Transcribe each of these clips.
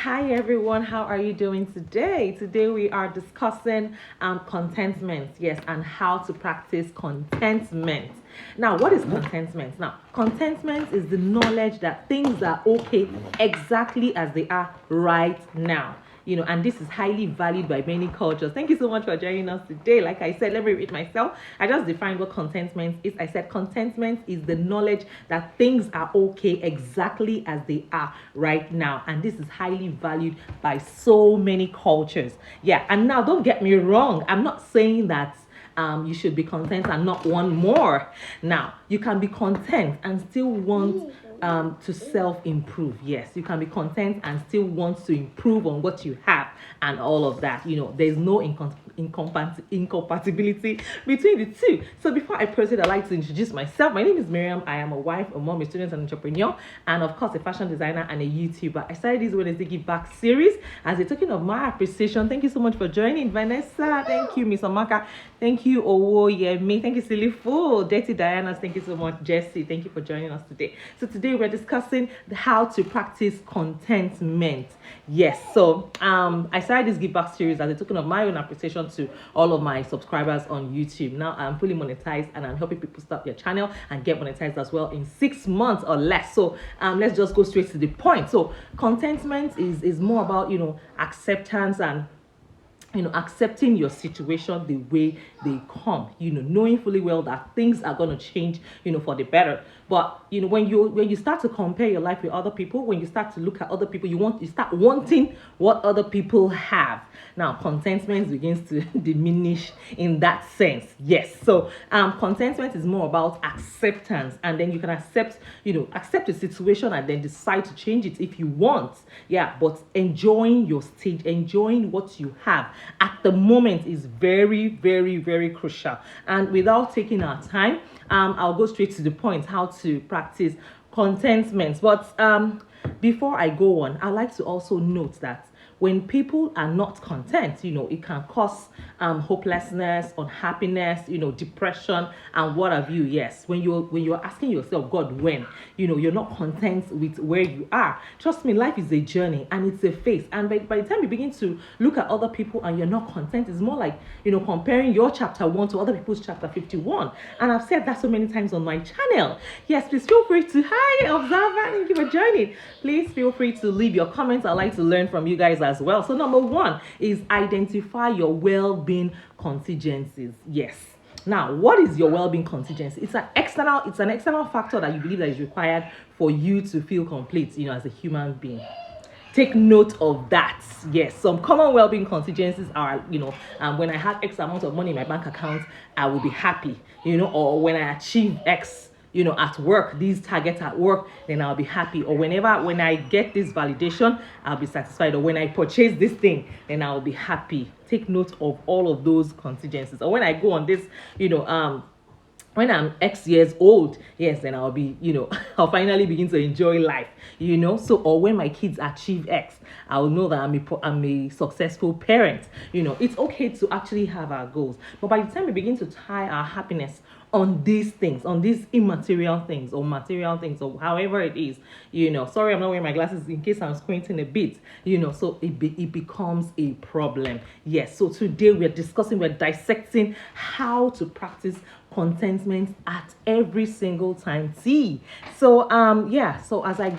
Hi everyone, how are you doing today? Today we are discussing contentment, yes, and how to practice contentment. Now, what is contentment? Now, contentment is the knowledge that things are okay exactly as they are right now. And this is highly valued by many cultures. Thank you so much for joining us today. Like I said, let me read myself. I just defined what contentment is. I said contentment is the knowledge that things are okay exactly as they are right now. And this is highly valued by so many cultures. Yeah, and now don't get me wrong. I'm not saying that you should be content and not want more. Now, you can be content and still want to self-improve. Yes, you can be content and still want to improve on what you have and all of that. There's no incompatibility between the two. So before I proceed, I'd like to introduce myself. My name is Miriam. I am a wife, a mom, a student, and entrepreneur, and of course a fashion designer and a YouTuber. I started this Wednesday Give Back series as a token of my appreciation. Thank you so much for joining, Vanessa. Thank you, Miss Amaka. Thank you, Owo Yemi. Thank you, Silly Fool. Dirty Diana. Thank you so much, Jesse. Thank you for joining us today. So today we're discussing how to practice contentment. Yes. So I started this Give Back series as a token of my own appreciation to all of my subscribers on YouTube. Now I'm fully monetized and I'm helping people start their channel and get monetized as well in 6 months or less. So let's just go straight to the point. So contentment is more about acceptance and accepting your situation the way they come, knowing fully well that things are going to change, for the better. But, when you start to compare your life with other people, when you start to look at other people, you start wanting what other people have. Now, contentment begins to diminish in that sense. Yes. So, contentment is more about acceptance, and then you can accept the situation and then decide to change it if you want. Yeah. But enjoying your stage, enjoying what you have at the moment is very, very, very crucial. And without taking our time, I'll go straight to the point, how to practice contentment. But before I go on, I like to also note that when people are not content, it can cause hopelessness, unhappiness, depression, and what have you. Yes, when you're asking yourself, God, when you're not content with where you are, trust me, life is a journey and it's a phase. And by the time you begin to look at other people and you're not content, it's more like comparing your chapter 1 to other people's chapter 51. And I've said that so many times on my channel. Yes, please feel free to observer. Thank you for joining. Please feel free to leave your comments. I'd like to learn from you guys as well. So number 1 is identify your well-being contingencies. Yes. Now, what is your well-being contingency? It's an external factor that you believe that is required for you to feel complete, as a human being. Take note of that. Yes, some common well-being contingencies are, when I have X amount of money in my bank account, I will be happy, or when I achieve X, at work, these targets at work, then I'll be happy. Or when I get this validation, I'll be satisfied. Or when I purchase this thing, then I'll be happy. Take note of all of those contingencies. Or when I go on this, when I'm X years old, yes, then I'll be, I'll finally begin to enjoy life, So, or when my kids achieve X, I'll know that I'm a successful parent. It's okay to actually have our goals. But by the time we begin to tie our happiness on these things, on these immaterial things or material things or however it is, sorry, I'm not wearing my glasses in case I'm squinting a bit, so it becomes a problem. Yes. So today we're dissecting how to practice contentment at every single time T. So so as I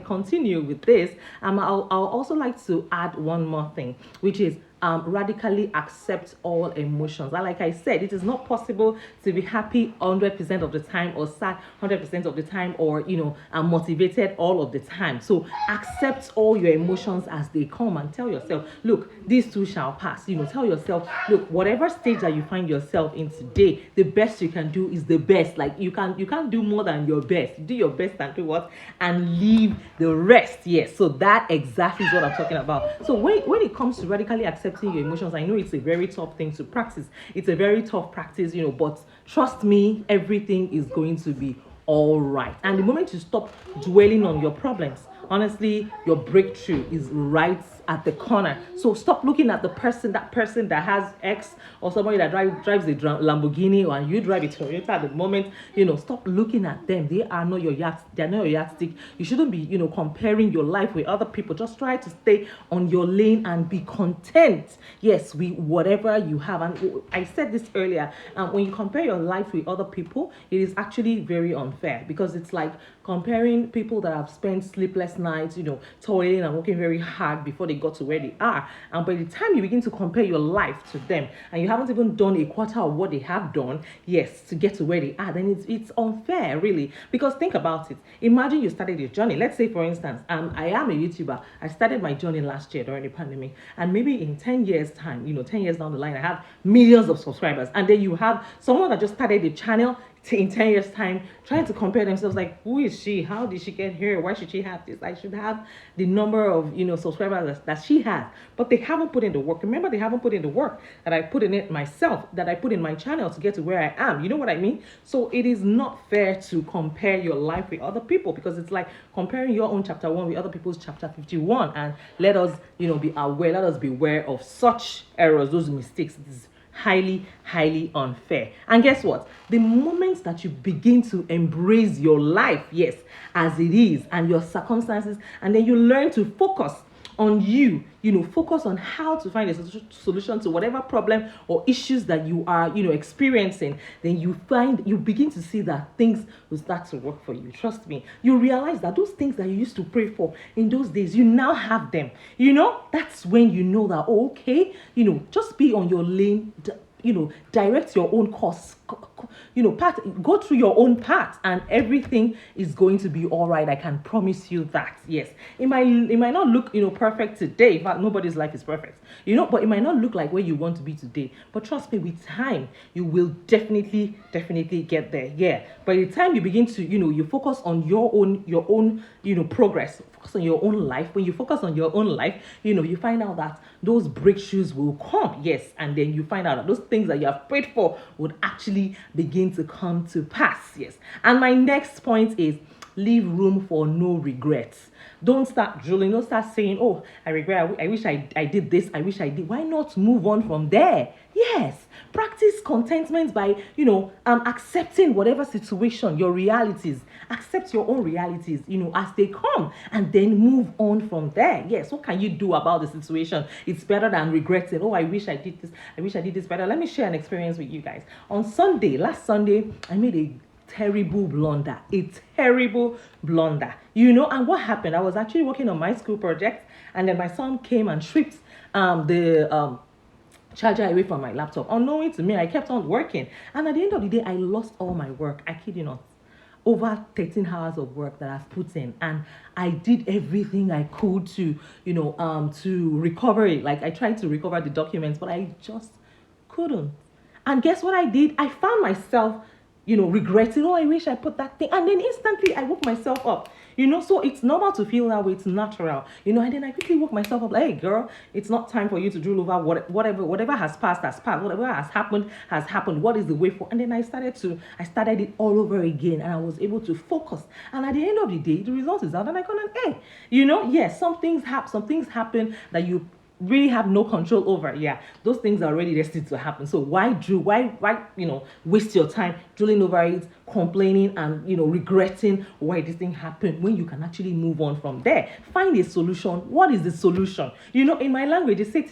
continue with this, I'll also like to add one more thing, which is radically accept all emotions. And like I said, it is not possible to be happy 100% of the time or sad 100% of the time or motivated all of the time. So accept all your emotions as they come and tell yourself, look, these too shall pass. Tell yourself, look, whatever stage that you find yourself in today, the best you can do is the best. Like you can't do more than your best. Do your best and do what? And leave the rest. Yes. So that exactly is what I'm talking about. So when it comes to radically accepting your emotions, I know it's a very tough thing to practice. It's a very tough practice, but trust me, everything is going to be all right. And the moment you stop dwelling on your problems, honestly, your breakthrough is right at the corner. So stop looking at that person that has X, or somebody that drives a Lamborghini, or you drive a Toyota at the moment. Stop looking at them. They are not your they're not your yardstick. You shouldn't be, comparing your life with other people. Just try to stay on your lane and be content. Yes, with whatever you have. And I said this earlier. When you compare your life with other people, it is actually very unfair, because it's like comparing people that have spent sleepless nights, toiling and working very hard before they got to where they are. And by the time you begin to compare your life to them, and you haven't even done a quarter of what they have done, yes, to get to where they are, then it's unfair, really. Because think about it. Imagine you started your journey. Let's say, for instance, I am a YouTuber. I started my journey last year during the pandemic, and maybe in 10 years time, 10 years down the line, I have millions of subscribers. And then you have someone that just started a channel in 10 years time, trying to compare themselves, like, who is she? How did she get here? Why should she have this? I should have the number of subscribers that she has. But they haven't put in the work. Remember, they haven't put in the work that I put in it myself, that I put in my channel to get to where I am. You know what I mean? So it is not fair to compare your life with other people, because it's like comparing your own chapter 1 with other people's chapter 51. And let us be aware, let us beware of such errors, those mistakes. It is highly, highly unfair. And guess what? The moment that you begin to embrace your life, yes, as it is, and your circumstances, and then you learn to focus on focus on how to find a solution to whatever problem or issues that you are, experiencing, then you begin to see that things will start to work for you. Trust me. You realize that those things that you used to pray for in those days, you now have them. That's when you know that, okay, just be on your lane, direct your own course, go through your own path, and everything is going to be all right. I can promise you that. Yes, it might not look perfect today. In fact, nobody's life is perfect, but it might not look like where you want to be today. But trust me, with time, you will definitely get there. Yeah, by the time you begin to you focus on your own progress, focus on your own life. When you focus on your own life, you find out that those breakthroughs will come. Yes, and then you find out that those things that you have prayed for would actually begin to come to pass. Yes. And my next point is, leave room for no regrets. Don't start drilling. Don't start saying, oh, I regret. I wish I did this. I wish I did. Why not move on from there? Yes. Practice contentment by, accepting whatever situation, your realities. Accept your own realities, as they come, and then move on from there. Yes. What can you do about the situation? It's better than regretting. Oh, I wish I did this. I wish I did this better. Let me share an experience with you guys. Last Sunday, I made a terrible blunder. And what happened? I was actually working on my school project, and then my son came and stripped the charger away from my laptop. Unknowing to me, I kept on working, and at the end of the day, I lost all my work. I kid you not. Over 13 hours of work that I've put in, and I did everything I could to recover it. Like, I tried to recover the documents, but I just couldn't. And guess what I did? I found myself regretting, oh, I wish I put that thing. And then instantly I woke myself up. So it's normal to feel that way. It's natural. And then I quickly woke myself up, like, hey, girl, it's not time for you to drool over whatever has passed, has passed. Whatever has happened. What is the way for? And then I started it all over again, and I was able to focus. And at the end of the day, the result is out, and I got an A. Yes, some things happen that you really have no control over. Yeah, those things are already destined to happen. So why waste your time drilling over it, complaining and regretting why this thing happened, when you can actually move on from there? Find a solution. What is the solution? In my language, they say it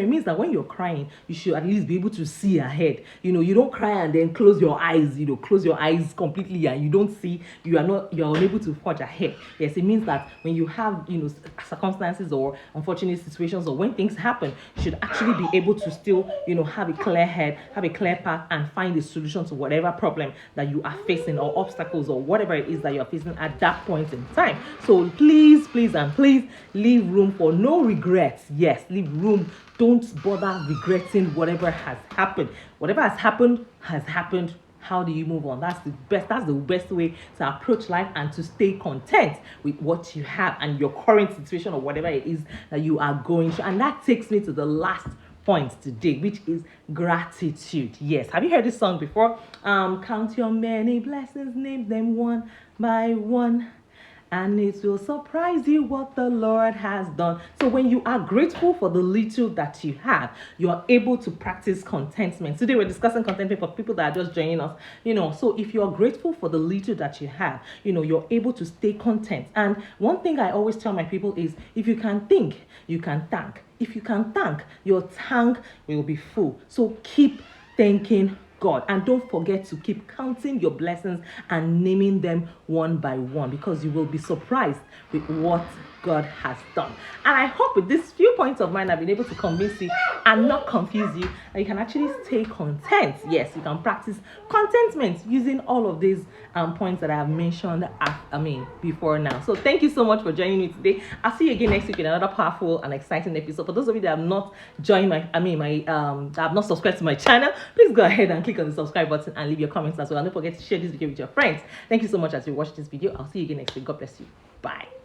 means that when you're crying, you should at least be able to see ahead. You don't cry and then close your eyes, close your eyes completely, and you don't see, you're unable to forge ahead. Yes, it means that when you have circumstances or unfortunate situations, or when things happen, you should actually be able to still have a clear head, have a clear path, and find a solution to whatever problem that you are facing, or obstacles, or whatever it is that you're facing at that point in time. So please leave room for no regrets. Yes, leave room. Don't bother regretting whatever has happened. Whatever has happened. How do you move on? That's the best way to approach life, and to stay content with what you have and your current situation, or whatever it is that you are going through. And that takes me to the last point today, which is gratitude. Yes, have you heard this song before? Count your many blessings, name them one by one, and it will surprise you what the Lord has done. So when you are grateful for the little that you have, you are able to practice contentment. Today we're discussing contentment for people that are just joining us. So if you're grateful for the little that you have, you're able to stay content. And one thing I always tell my people is, if you can think, you can thank. If you can thank, your tank will be full. So keep thanking God, and don't forget to keep counting your blessings and naming them one by one, because you will be surprised with what God has done. And I hope with these few points of mine I've been able to convince you and not confuse you, and you can actually stay content. Yes, you can practice contentment using all of these points that I have mentioned before now. So thank you so much for joining me today. I'll see you again next week in another powerful and exciting episode. For those of you that have not joined that have not subscribed to my channel, please go ahead and click on the subscribe button and leave your comments as well. And don't forget to share this video with your friends. Thank you so much as you watch this video. I'll see you again next week. God bless you. Bye.